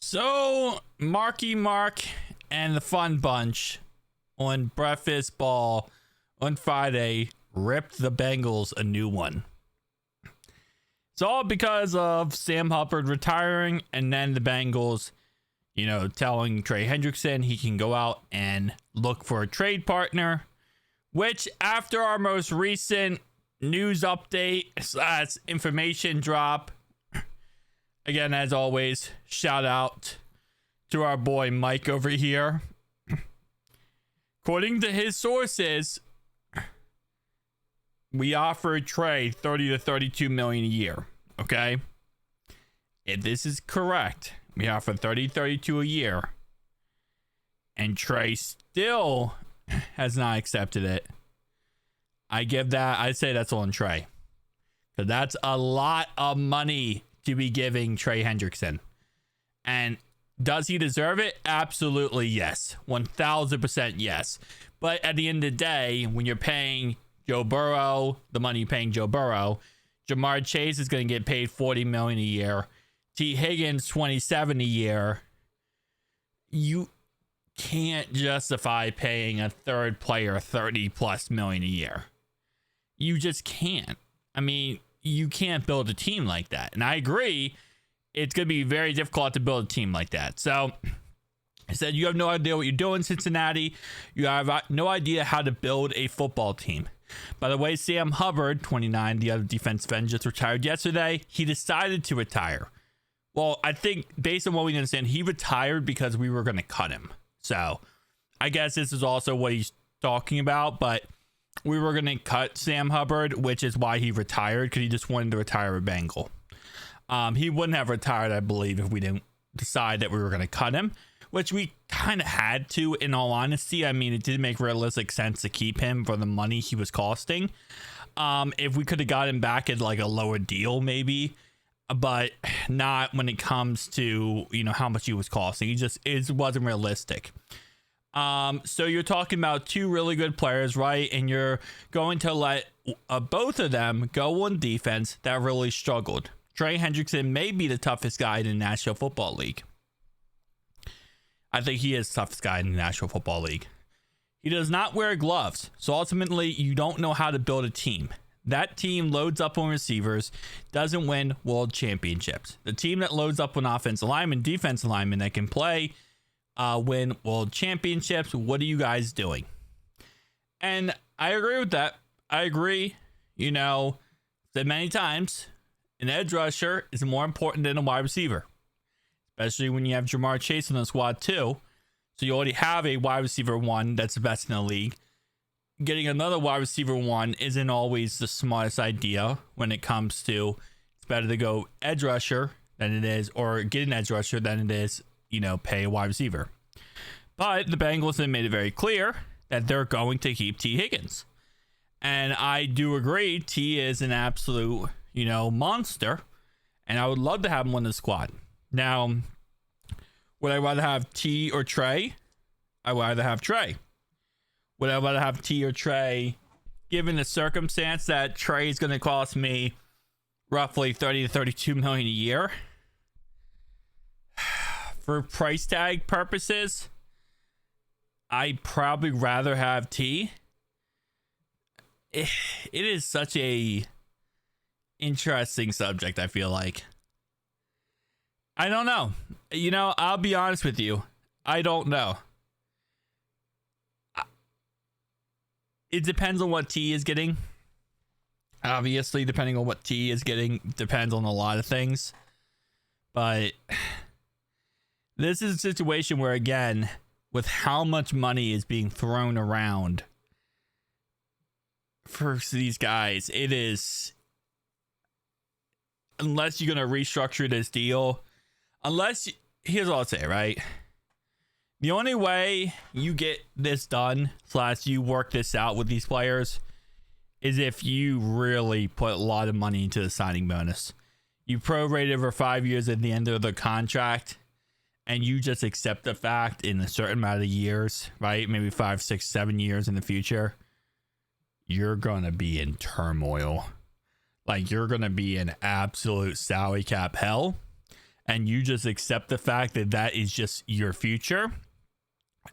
So, Marky Mark and the Fun Bunch on Breakfast Ball on Friday ripped the Bengals a new one. It's all because of Sam Hubbard retiring and then the Bengals, telling Trey Hendrickson he can go out and look for a trade partner, which after our most recent news update / information drop, again, as always, shout out to our boy Mike over here. According to his sources, we offered Trey 30 to 32 million a year. Okay, if this is correct, we offered 30-32 a year, and Trey still has not accepted it. I'd say that's on Trey, because that's a lot of money to be giving Trey Hendrickson. And does he deserve it? Absolutely yes. 1000% yes. But at the end of the day, when you're paying Joe Burrow the money you're paying Joe Burrow, Jamar Chase is going to get paid $40 million a year. T. Higgins, $27 a year. You can't justify paying a third player $30+ million a year. You just can't. I mean, you can't build a team like that. And I agree, it's going to be very difficult to build a team like that. So I said, you have no idea what you're doing, Cincinnati. You have no idea how to build a football team. By the way, Sam Hubbard, 29, the other defensive end, just retired yesterday. He decided to retire. Well, I think based on what we understand, he retired because we were going to cut him. So I guess this is also what he's talking about, but we were going to cut Sam Hubbard, which is why he retired, because he just wanted to retire a Bengal. He wouldn't have retired, I believe, if we didn't decide that we were going to cut him, which we kind of had to, in all honesty. I mean, it didn't make realistic sense to keep him for the money he was costing. If we could have got him back at like a lower deal, maybe, but not when it comes to, how much he was costing. It wasn't realistic. So you're talking about two really good players, right? And you're going to let both of them go on defense that really struggled. Trey Hendrickson may be the toughest guy in the National Football League. I think he is the toughest guy in the National Football League. He does not wear gloves. So ultimately, you don't know how to build a team. That team loads up on receivers, doesn't win world championships. The team that loads up on offensive linemen, defensive linemen that can play, win world championships. What are you guys doing? And I agree with that. I agree. Said many times, an edge rusher is more important than a wide receiver, especially when you have Jamar Chase on the squad too. So you already have a wide receiver one that's the best in the league. Getting another wide receiver one isn't always the smartest idea when it comes to, it's better to go edge rusher than it is, or get an edge rusher than it is, pay a wide receiver. But the Bengals have made it very clear that they're going to keep T. Higgins. And I do agree, T is an absolute, monster. And I would love to have him on the squad. Now, would I rather have T or Trey? I would rather have Trey. Would I rather have T or Trey, given the circumstance that Trey is going to cost me roughly 30 to 32 million a year? For price tag purposes, I'd probably rather have T. It is such a interesting subject, I feel like. I don't know. I'll be honest with you. I don't know. It depends on what T is getting. Obviously, depending on what T is getting, depends on a lot of things. But this is a situation where, again, with how much money is being thrown around for these guys, it is, unless you're going to restructure this deal, here's what I'll say, right? The only way you get this done / you work this out with these players is if you really put a lot of money into the signing bonus. You prorate over 5 years at the end of the contract, and you just accept the fact in a certain amount of years, right? Maybe 5, 6, 7 years in the future, you're going to be in turmoil. Like, you're going to be in absolute salary cap hell. and you just accept the fact that that is just your future.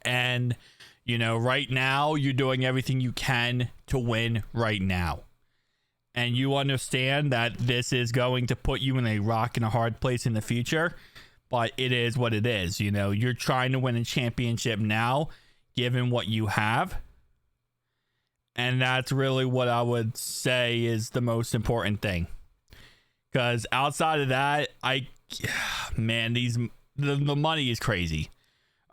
And, you know, right now you're doing everything you can to win right now. And you understand that this is going to put you in a rock and a hard place in the future, but it is what it is. You know, you're trying to win a championship now, given what you have. And that's really what I would say is the most important thing. Because outside of that, man, the money is crazy.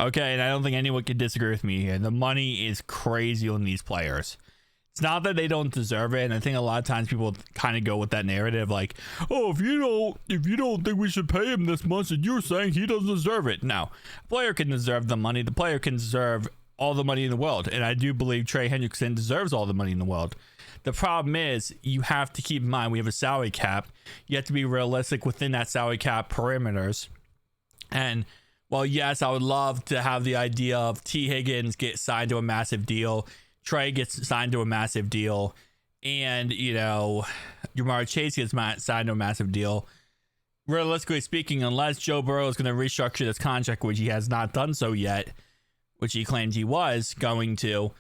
Okay, and I don't think anyone can disagree with me here. The money is crazy on these players. It's not that they don't deserve it, and I think a lot of times people kind of go with that narrative, like, "Oh, if you don't think we should pay him this much, then you're saying he doesn't deserve it." No, a player can deserve the money. The player can deserve all the money in the world, and I do believe Trey Hendrickson deserves all the money in the world. The problem is you have to keep in mind we have a salary cap. You have to be realistic within that salary cap parameters. And well, yes, I would love to have the idea of T. Higgins get signed to a massive deal. Trey gets signed to a massive deal, and, you know, Jamar Chase gets signed to a massive deal. Realistically speaking, unless Joe Burrow is going to restructure this contract, which he has not done so yet, which he claimed he was going to,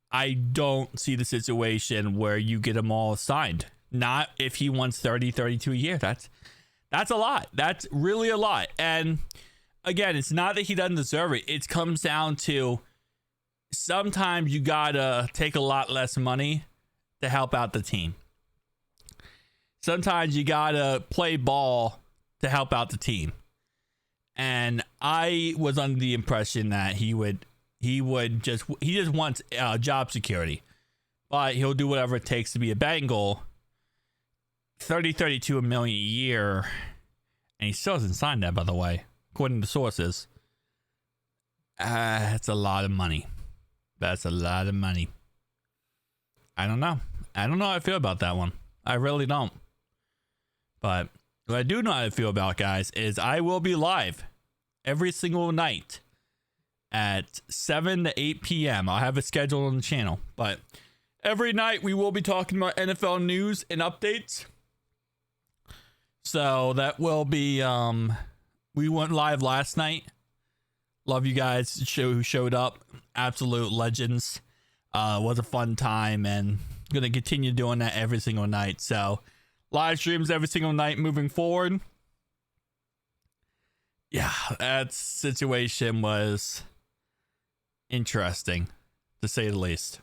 I don't see the situation where you get them all signed. Not if he wants 32 a year. That's a lot. That's really a lot. And again, it's not that he doesn't deserve it. It comes down to sometimes you gotta take a lot less money to help out the team. Sometimes you gotta play ball to help out the team. And I was under the impression that he just wants job security, but he'll do whatever it takes to be a Bengal. 32 million a year, and he still hasn't signed that, by the way, according to sources. That's a lot of money. That's a lot of money. I don't know how I feel about that one. I really don't. But what I do know how I feel about, guys, is I will be live every single night at 7 to 8 p.m. I'll have it scheduled on the channel. But every night we will be talking about NFL news and updates. So that will be, we went live last night. Love you guys who showed up. Absolute legends. Was a fun time, and going to continue doing that every single night. So live streams every single night moving forward. Yeah, that situation was interesting, to say the least.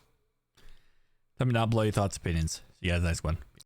Let me know below your thoughts, opinions. See you guys next one.